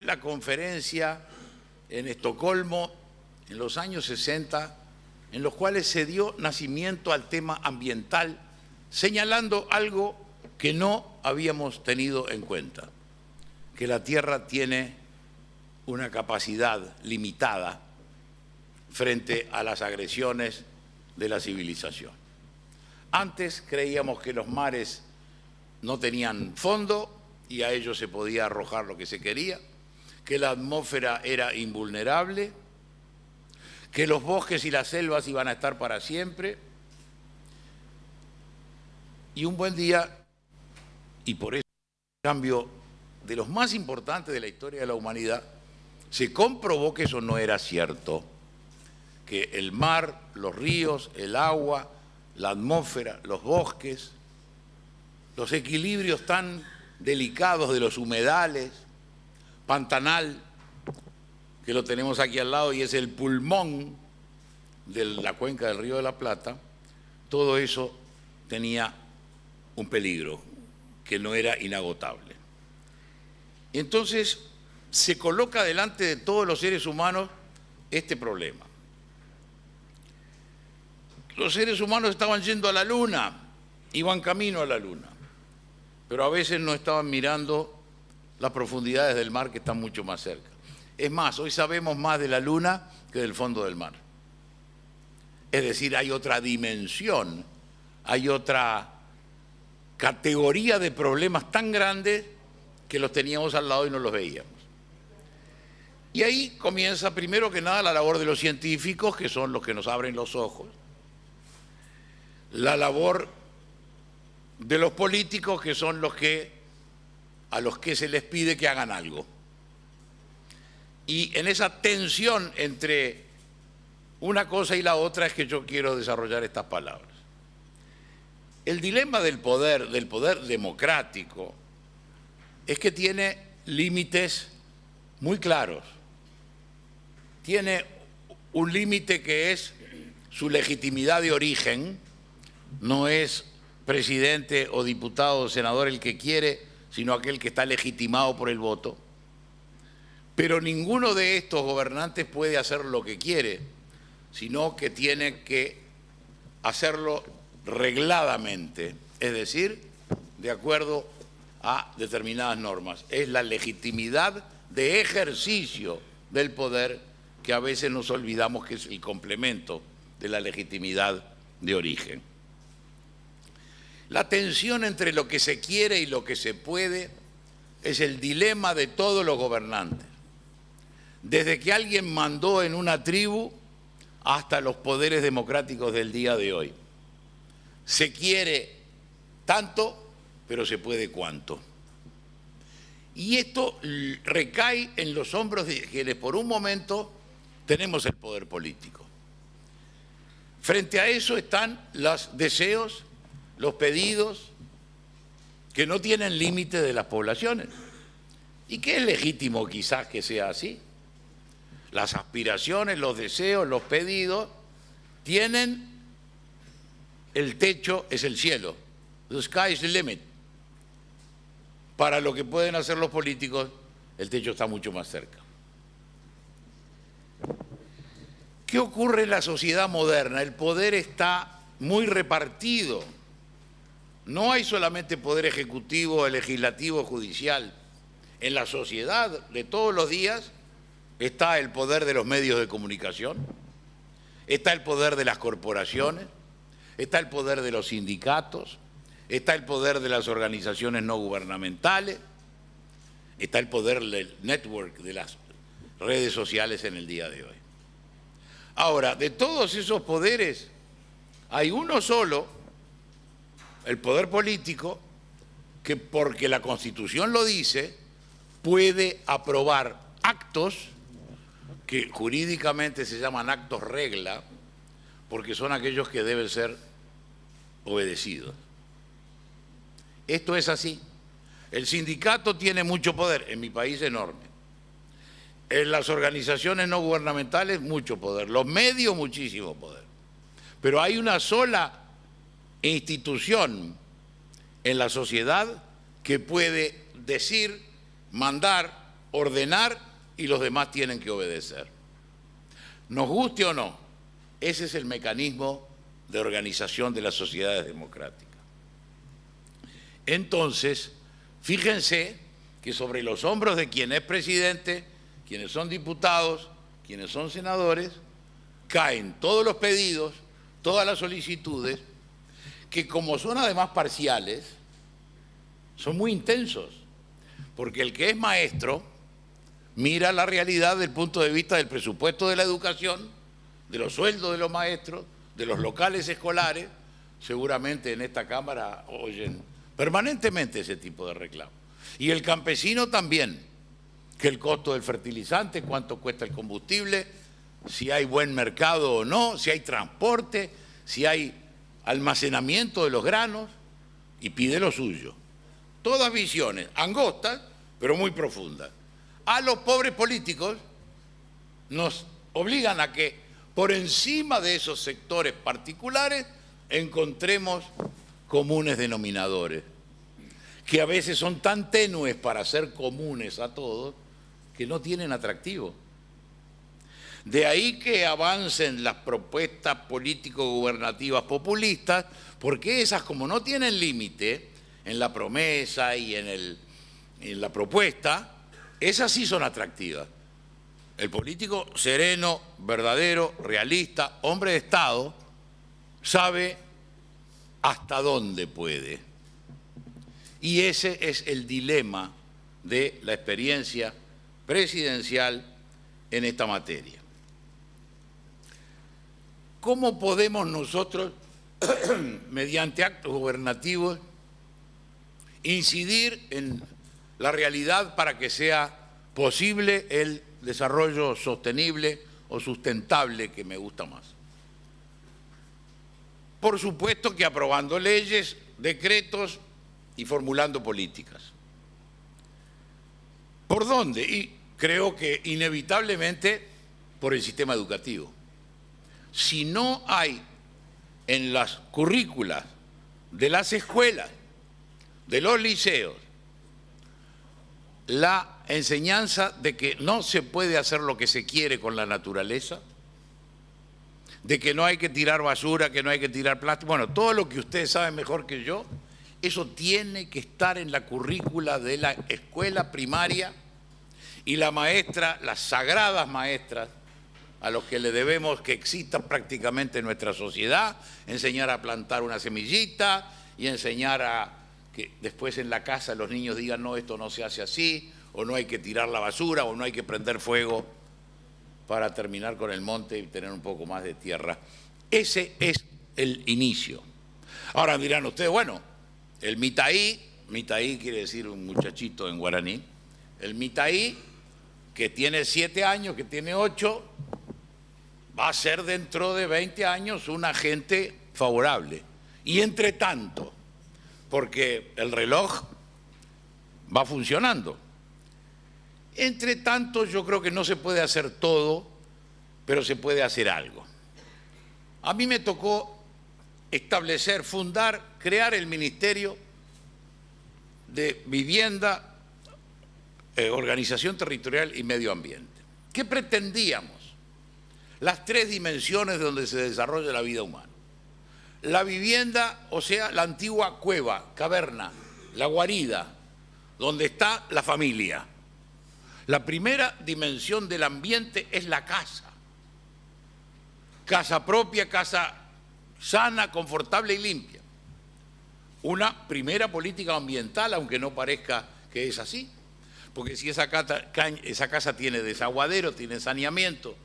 La conferencia en Estocolmo en los años 60, en los cuales se dio nacimiento al tema ambiental, señalando algo que no habíamos tenido en cuenta, que la Tierra tiene una capacidad limitada frente a las agresiones de la civilización. Antes creíamos que los mares no tenían fondo y a ellos se podía arrojar lo que se quería, que la atmósfera era invulnerable, que los bosques y las selvas iban a estar para siempre. Y un buen día, y por eso un cambio de los más importantes de la historia de la humanidad, se comprobó que eso no era cierto, que el mar, los ríos, el agua, la atmósfera, los bosques, los equilibrios tan delicados de los humedales, Pantanal, que lo tenemos aquí al lado y es el pulmón de la cuenca del Río de la Plata, todo eso tenía un peligro que no era inagotable. Entonces se coloca delante de todos los seres humanos este problema. Los seres humanos estaban yendo a la Luna, iban camino a la Luna, pero a veces no estaban mirando las profundidades del mar que están mucho más cerca. Es más, hoy sabemos más de la Luna que del fondo del mar. Es decir, hay otra dimensión, hay otra categoría de problemas tan grandes que los teníamos al lado y no los veíamos. Y ahí comienza primero que nada la labor de los científicos, que son los que nos abren los ojos, la labor de los políticos, que son a los que se les pide que hagan algo. Y en esa tensión entre una cosa y la otra es que yo quiero desarrollar estas palabras. El dilema del poder democrático, es que tiene límites muy claros. Tiene un límite que es su legitimidad de origen, no es presidente o diputado o senador el que quiere, sino aquel que está legitimado por el voto. Pero ninguno de estos gobernantes puede hacer lo que quiere, sino que tiene que hacerlo regladamente, es decir, de acuerdo a determinadas normas. Es la legitimidad de ejercicio del poder que a veces nos olvidamos que es el complemento de la legitimidad de origen. La tensión entre lo que se quiere y lo que se puede es el dilema de todos los gobernantes. Desde que alguien mandó en una tribu hasta los poderes democráticos del día de hoy. Se quiere tanto, pero se puede cuánto. Y esto recae en los hombros de quienes por un momento tenemos el poder político. Frente a eso están los deseos, los pedidos que no tienen límite de las poblaciones y que es legítimo quizás que sea así. Las aspiraciones, los deseos, los pedidos tienen el techo, es el cielo. The sky is the limit. Para lo que pueden hacer los políticos, el techo está mucho más cerca. ¿Qué ocurre en la sociedad moderna? El poder está muy repartido. No hay solamente poder ejecutivo, legislativo, judicial. En la sociedad de todos los días está el poder de los medios de comunicación, está el poder de las corporaciones, está el poder de los sindicatos, está el poder de las organizaciones no gubernamentales, está el poder del network, de las redes sociales en el día de hoy. Ahora, de todos esos poderes, hay uno solo, el poder político, que porque la Constitución lo dice, puede aprobar actos que jurídicamente se llaman actos regla, porque son aquellos que deben ser obedecidos. Esto es así. El sindicato tiene mucho poder, en mi país enorme. En las organizaciones no gubernamentales, mucho poder. Los medios, muchísimo poder. Pero hay una sola institución en la sociedad que puede decir, mandar, ordenar y los demás tienen que obedecer. Nos guste o no, ese es el mecanismo de organización de las sociedades democráticas. Entonces, fíjense que sobre los hombros de quien es presidente, quienes son diputados, quienes son senadores, caen todos los pedidos, todas las solicitudes, que como son además parciales, son muy intensos, porque el que es maestro mira la realidad desde el punto de vista del presupuesto de la educación, de los sueldos de los maestros, de los locales escolares. Seguramente en esta Cámara oyen permanentemente ese tipo de reclamos. Y el campesino también, que el costo del fertilizante, cuánto cuesta el combustible, si hay buen mercado o no, si hay transporte, si hay almacenamiento de los granos, y pide lo suyo. Todas visiones angostas, pero muy profundas. A los pobres políticos nos obligan a que por encima de esos sectores particulares encontremos comunes denominadores, que a veces son tan tenues para ser comunes a todos que no tienen atractivo. De ahí que avancen las propuestas político-gubernativas populistas, porque esas, como no tienen límite en la promesa y en la propuesta, esas sí son atractivas. El político sereno, verdadero, realista, hombre de Estado, sabe hasta dónde puede. Y ese es el dilema de la experiencia presidencial en esta materia. ¿Cómo podemos nosotros, mediante actos gubernativos, incidir en la realidad para que sea posible el desarrollo sostenible o sustentable, que me gusta más? Por supuesto que aprobando leyes, decretos y formulando políticas. ¿Por dónde? Y creo que inevitablemente por el sistema educativo. Si no hay en las currículas de las escuelas, de los liceos, la enseñanza de que no se puede hacer lo que se quiere con la naturaleza, de que no hay que tirar basura, que no hay que tirar plástico, bueno, todo lo que ustedes saben mejor que yo, eso tiene que estar en la currícula de la escuela primaria, y la maestra, las sagradas maestras, a los que le debemos que exista prácticamente en nuestra sociedad, enseñar a plantar una semillita y enseñar a que después en la casa los niños digan no, esto no se hace así, o no hay que tirar la basura, o no hay que prender fuego para terminar con el monte y tener un poco más de tierra. Ese es el inicio. Ahora dirán ustedes, bueno, el mitaí quiere decir un muchachito en guaraní, el mitaí que tiene 7 años, que tiene 8, va a ser dentro de 20 años un agente favorable. Y entre tanto, porque el reloj va funcionando, entre tanto yo creo que no se puede hacer todo, pero se puede hacer algo. A mí me tocó establecer, fundar, crear el Ministerio de Vivienda, Organización Territorial y Medio Ambiente. ¿Qué pretendíamos? Las 3 dimensiones donde se desarrolla la vida humana. La vivienda, o sea, la antigua cueva, caverna, la guarida, donde está la familia. La primera dimensión del ambiente es la casa. Casa propia, casa sana, confortable y limpia. Una primera política ambiental, aunque no parezca que es así. Porque si esa casa tiene desaguadero, tiene saneamiento,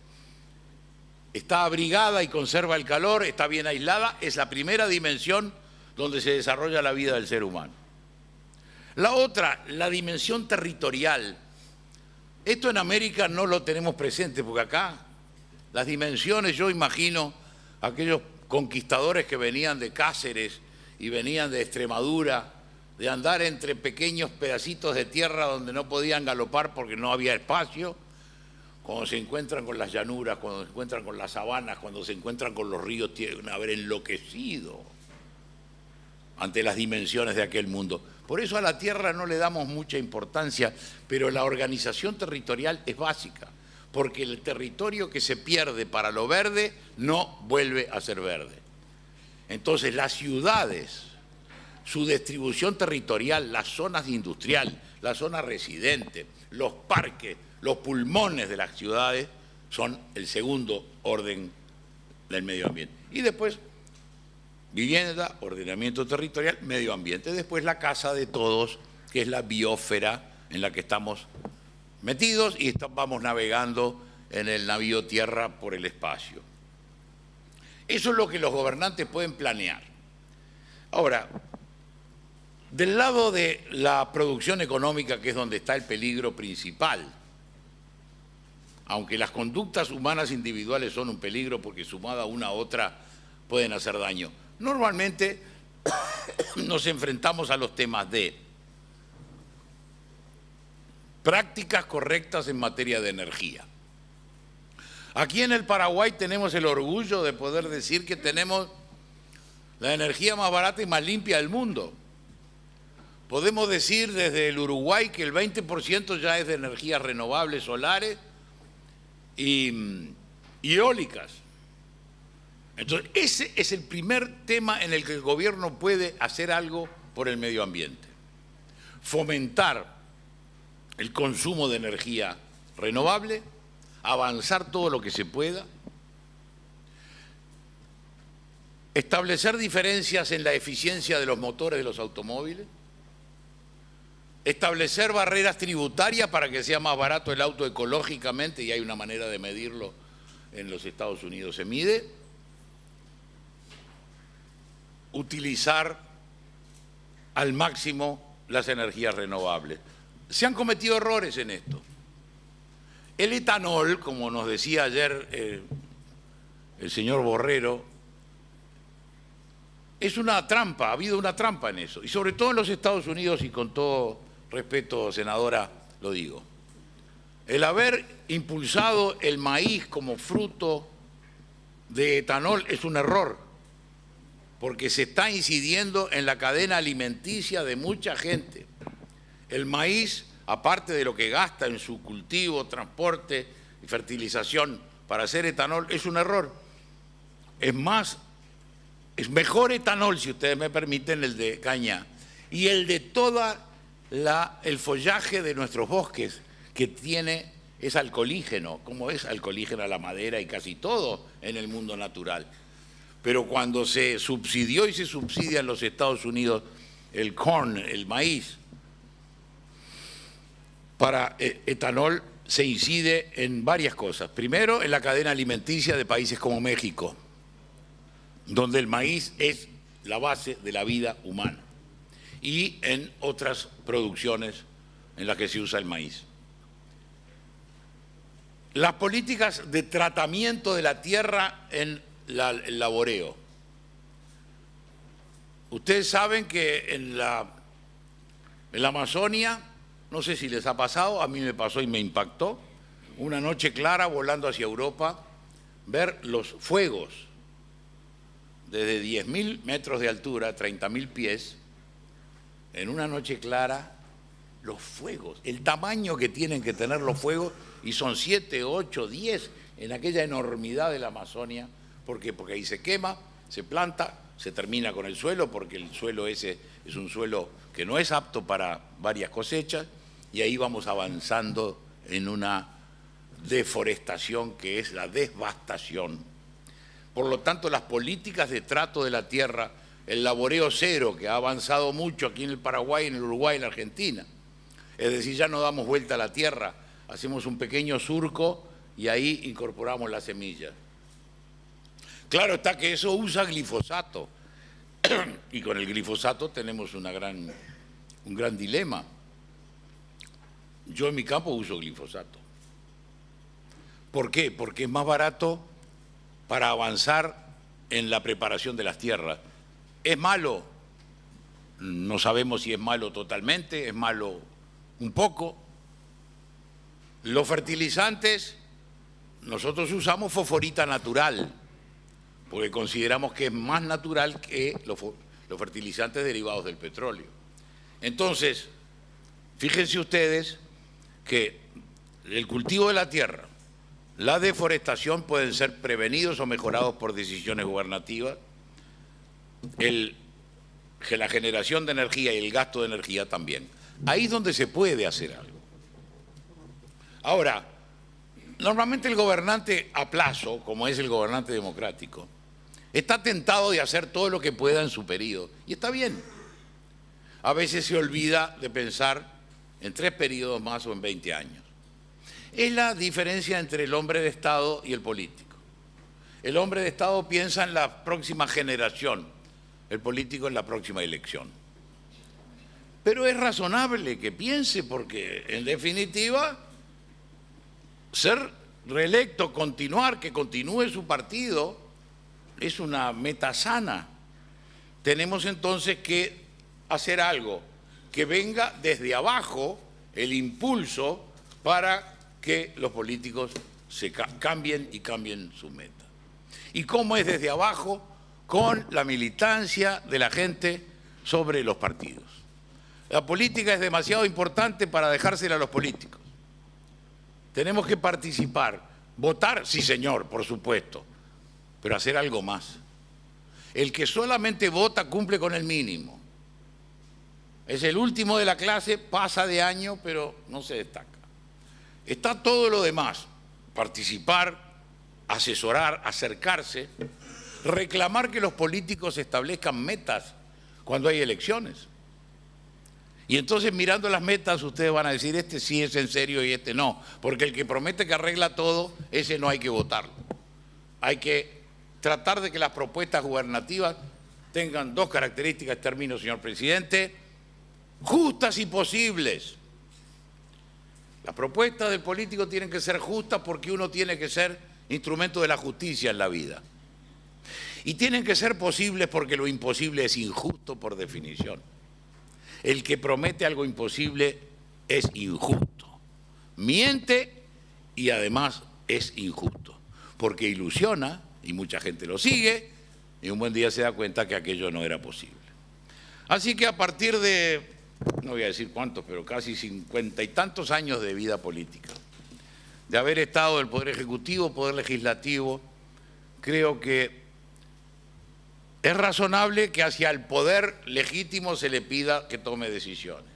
está abrigada y conserva el calor, está bien aislada, es la primera dimensión donde se desarrolla la vida del ser humano. La otra, la dimensión territorial. Esto en América no lo tenemos presente, porque acá las dimensiones, yo imagino aquellos conquistadores que venían de Cáceres y venían de Extremadura, de andar entre pequeños pedacitos de tierra donde no podían galopar porque no había espacio, cuando se encuentran con las llanuras, cuando se encuentran con las sabanas, cuando se encuentran con los ríos, tienen que haber enloquecido ante las dimensiones de aquel mundo. Por eso a la tierra no le damos mucha importancia, pero la organización territorial es básica, porque el territorio que se pierde para lo verde no vuelve a ser verde. Entonces las ciudades, su distribución territorial, las zonas industriales, la zona residente, los parques, los pulmones de las ciudades son el segundo orden del medio ambiente. Y después, vivienda, ordenamiento territorial, medio ambiente. Después la casa de todos, que es la biosfera en la que estamos metidos y vamos navegando en el navío tierra por el espacio. Eso es lo que los gobernantes pueden planear. Ahora, del lado de la producción económica, que es donde está el peligro principal, aunque las conductas humanas individuales son un peligro porque sumada una a otra pueden hacer daño, normalmente nos enfrentamos a los temas de prácticas correctas en materia de energía. Aquí en el Paraguay tenemos el orgullo de poder decir que tenemos la energía más barata y más limpia del mundo. Podemos decir desde el Uruguay que el 20% ya es de energías renovables solares y eólicas. Entonces, ese es el primer tema en el que el gobierno puede hacer algo por el medio ambiente. Fomentar el consumo de energía renovable, avanzar todo lo que se pueda, establecer diferencias en la eficiencia de los motores de los automóviles, establecer barreras tributarias para que sea más barato el auto ecológicamente, y hay una manera de medirlo en los Estados Unidos, se mide, utilizar al máximo las energías renovables. Se han cometido errores en esto. El etanol, como nos decía ayer el señor Borrero, es una trampa, ha habido una trampa en eso, y sobre todo en los Estados Unidos, y con todo respeto, senadora, lo digo. El haber impulsado el maíz como fruto de etanol es un error, porque se está incidiendo en la cadena alimenticia de mucha gente. El maíz, aparte de lo que gasta en su cultivo, transporte y fertilización para hacer etanol, es un error. Es más, es mejor etanol, si ustedes me permiten, el de caña y el de toda el follaje de nuestros bosques, que es alcoholígeno, como es alcoholígena la madera y casi todo en el mundo natural. Pero cuando se subsidió y se subsidia en los Estados Unidos el corn, el maíz, para etanol, se incide en varias cosas. Primero, en la cadena alimenticia de países como México, donde el maíz es la base de la vida humana, y en otras producciones en las que se usa el maíz. Las políticas de tratamiento de la tierra en el laboreo. Ustedes saben que en la Amazonia, no sé si les ha pasado, a mí me pasó y me impactó, una noche clara volando hacia Europa, ver los fuegos desde 10.000 metros de altura, 30.000 pies, en una noche clara, los fuegos, el tamaño que tienen que tener los fuegos, y son 7, 8, 10 en aquella enormidad de la Amazonia. ¿Por qué? Porque ahí se quema, se planta, se termina con el suelo, porque el suelo ese es un suelo que no es apto para varias cosechas, y ahí vamos avanzando en una deforestación que es la devastación. Por lo tanto, las políticas de trato de la tierra, el laboreo cero, que ha avanzado mucho aquí en el Paraguay, en el Uruguay, en la Argentina, es decir, ya no damos vuelta a la tierra, hacemos un pequeño surco y ahí incorporamos las semillas. Claro está que eso usa glifosato, y con el glifosato tenemos un gran dilema. Yo en mi campo uso glifosato. ¿Por qué? Porque es más barato para avanzar en la preparación de las tierras. ¿Es malo? No sabemos si es malo totalmente, es malo un poco. Los fertilizantes, nosotros usamos fosforita natural, porque consideramos que es más natural que los fertilizantes derivados del petróleo. Entonces, fíjense ustedes que el cultivo de la tierra, la deforestación pueden ser prevenidos o mejorados por decisiones gubernativas, que la generación de energía y el gasto de energía también. Ahí es donde se puede hacer algo. Ahora, normalmente el gobernante a plazo, como es el gobernante democrático, está tentado de hacer todo lo que pueda en su periodo. Y está bien. A veces se olvida de pensar en 3 periodos más o en 20 años. Es la diferencia entre el hombre de Estado y el político. El hombre de Estado piensa en la próxima generación, el político en la próxima elección. Pero es razonable que piense porque, en definitiva, ser reelecto, continuar, que continúe su partido, es una meta sana. Tenemos entonces que hacer algo que venga desde abajo, el impulso para que los políticos se cambien y cambien su meta. ¿Y cómo es desde abajo? Con la militancia de la gente sobre los partidos. La política es demasiado importante para dejársela a los políticos. Tenemos que participar, votar, sí señor, por supuesto, pero hacer algo más. El que solamente vota cumple con el mínimo. Es el último de la clase, pasa de año, pero no se destaca. Está todo lo demás, participar, asesorar, acercarse, reclamar que los políticos establezcan metas cuando hay elecciones. Y entonces mirando las metas ustedes van a decir, este sí es en serio y este no, porque el que promete que arregla todo, ese no hay que votarlo. Hay que tratar de que las propuestas gubernativas tengan 2 características, termino señor presidente, justas y posibles. Las propuestas del político tienen que ser justas porque uno tiene que ser instrumento de la justicia en la vida. Y tienen que ser posibles porque lo imposible es injusto por definición. El que promete algo imposible es injusto. Miente y además es injusto. Porque ilusiona y mucha gente lo sigue y un buen día se da cuenta que aquello no era posible. Así que a partir de, no voy a decir cuántos, pero casi 50 y tantos años de vida política, de haber estado en el Poder Ejecutivo, Poder Legislativo, creo que es razonable que hacia el poder legítimo se le pida que tome decisiones.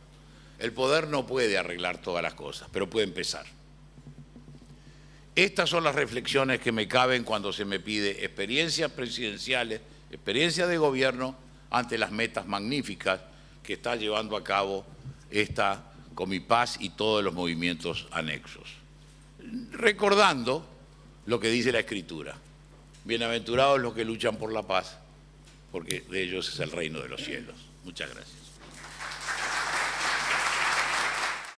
El poder no puede arreglar todas las cosas, pero puede empezar. Estas son las reflexiones que me caben cuando se me pide experiencias presidenciales, experiencia de gobierno ante las metas magníficas que está llevando a cabo esta Comipaz y todos los movimientos anexos. Recordando lo que dice la Escritura. Bienaventurados los que luchan por la paz, porque de ellos es el reino de los cielos. Muchas gracias.